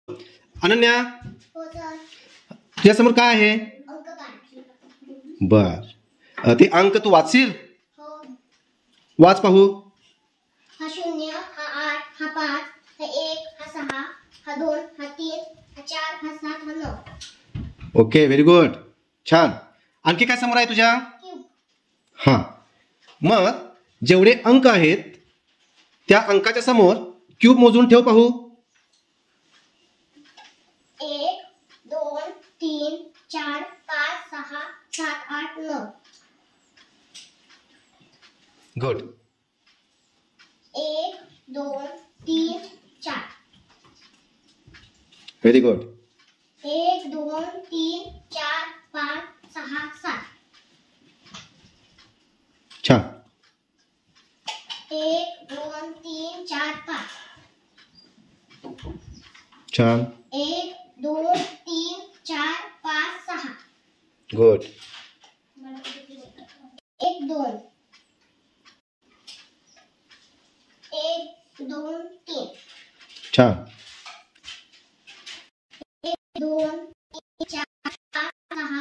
अनन्या, हो सर. तुझ्यासमोर काय आहे? अंक काढ. बर, ते अंक तू वाचशील? हो. वाच पाहू. हा 0, हा 8, हा 5, हा 1, हा 6, हा 2, हा 3, हा 4, हा 7, हा 9. ओके, व्हेरी गुड, छान. आणखी काय समोर आहे तुझ्या? क्यूब. हां, मग जेवढे अंक आहेत त्या अंकाच्या समोर क्यूब मोजून ठेव पाहू. 1, 2, 3, 4, 5, 6, 7, 8, 9. गुड. 1, 2, 3, 4. Very good. 1, 2, 3, 4, 5, 6, 7. छान. 1, 2, 3, 4, 5. छान. 1, 2, 3, 4, 5, 6. गुड. 1, 2. 1, 2, 3. छान. 1, 2, 3, 4, 5, 6,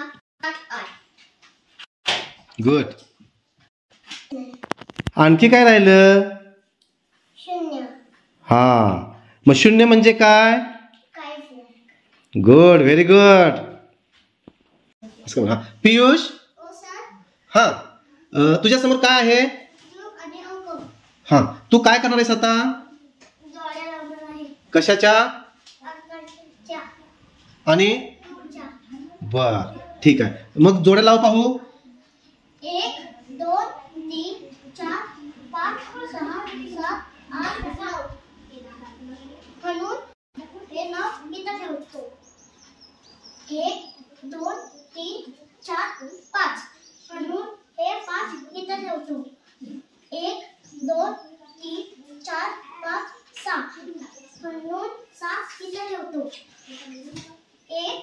7, 8. गुड. आणखी काय राहिलं? 0. हा, मग शून्य म्हणजे काय? काहीच नाही. Good, very good. पियुष, हो सर. हा, तुझ्यासमोर काय आहे? क्यूब आणि अंक. हा, तू काय करणार आहेस आता? जोड्या लावणार आहे. कशाच्या अंकाच्या. आणि? क्यूबच्या. बर, ठीक आहे. मग जोड्या लाव पाहू. 1, 2, 3, 4, 5, 6, 7, 8, 9. म्हणून हे नाव इथं ठेवतो. 1, 2, 3, 4, 5. म्हणून हे 5 इथं ठेवतो. 1, 2, 3, 4, 5, 6. म्हणून 6 इथं ठेवतो. 1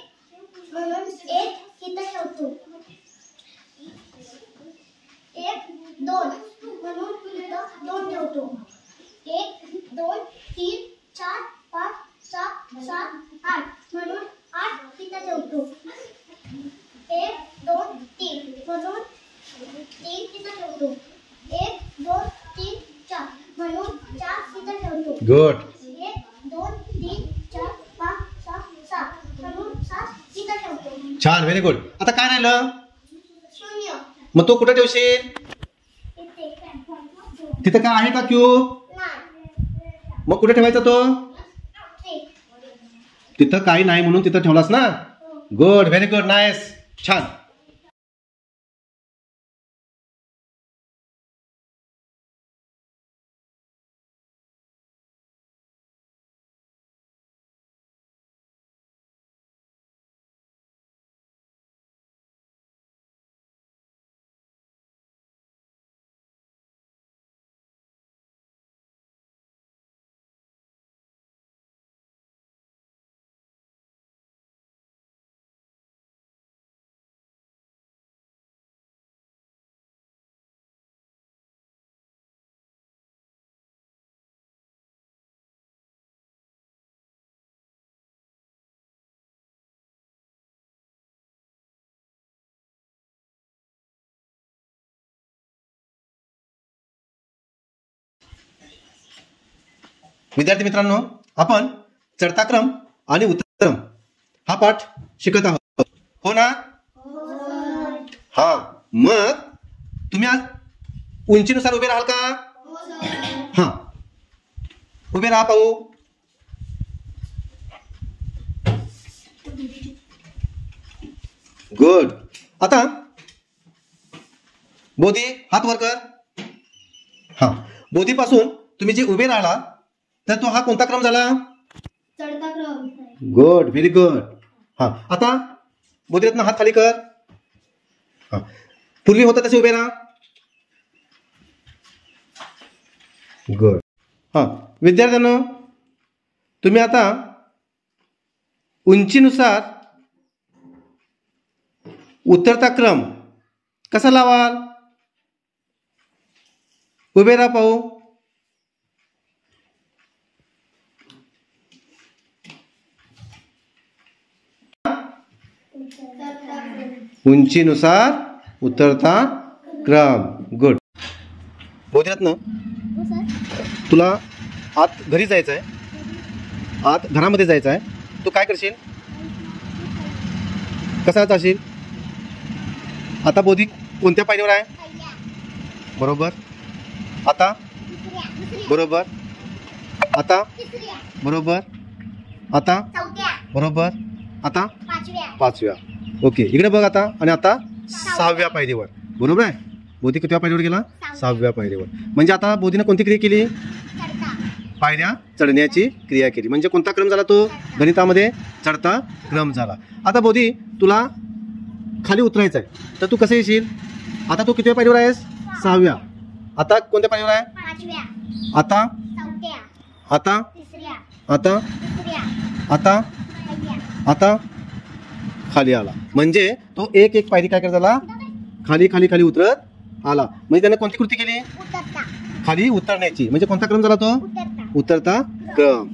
म्हणून 1 इथं ठेवतो. 1, 2 म्हणून इथं 2 ठेवतो. 1, 2, 3, 4, 5, 6, 7, 8. म्हणून 8 इथं ठेवतो. 1, 2, 3 म्हणून 3 इथं ठेवतो. 1, 2, 3, 4 म्हणून 4 इथं ठेवतो. गुड. 1, 2, 3, 4, 5, 6, 7 म्हणून 7 इथं ठेवतो. छान, व्हेरी गुड. आता काय राहिलं? 0. मग तो कुठे ठेवशील? इथे. तिथं काय आहे का क्यूब? नाही. मग कुठे ठेवायचा तो? इथे. तिथं काही नाही म्हणून तिथं ठेवलास ना. गुड, व्हेरी गुड, नाईस, छान. विद्यार्थी मित्रांनो, आपण चढता क्रम आणि उतरता क्रम हा पाठ शिकत आहोत, हो ना? हा, मग तुम्ही उंचीनुसार उभे राहाल का? हा, उभे राहा पाहू. गुड. आता बोधी हात वर कर. हा, बोधीपासून तुम्ही जे उभे राहिला तर तो हा कोणता क्रम झाला? चढता क्रम. Good, very good. हा, आता बोधीरत्न हात खाली कर. हा, पूर्वी होता तसे उभे राहा. गुड. हा, विद्यार्थ्यांनो, तुम्ही आता उंचीनुसार उतरता क्रम कसा लावाल? उभे राहा पाहू. उंचीनुसार उतरता क्रम. गुड. बोधिरत्न, हो सर. तुला आत घरी जायचं आहे, आत घरामध्ये जायचं आहे. तू काय करशील? कसा जाशील? आता बोधी कोणत्या पायरीवर आहे? बरोबर. आता बरोबर. आता बरोबर. आता बरोबर. आता 5व्या. ओके, इकडे बघ आता. आणि आता 6व्या पायरीवर. बरोबर आहे. बोधी कितव्या पायरीवर गेला? 6व्या पायरीवर. म्हणजे आता बोधीनं कोणती क्रिया केली? पायऱ्या चढण्याची क्रिया केली. म्हणजे कोणता क्रम झाला तो? गणितामध्ये चढता क्रम झाला. आता बोधी तुला खाली उतरायचं आहे, तर तू कसं येशील? आता तू कितव्या पायरीवर आहेस? 6व्या. आता कोणत्या पायरीवर आहे? आता आता आता आता आता खाली आला. म्हणजे तो एक एक पायरी काय करत झाला? खाली खाली खाली उतरत आला. म्हणजे त्याने कोणती कृती केली? खाली उतरण्याची. म्हणजे कोणता क्रम झाला तो? उतरता क्रम.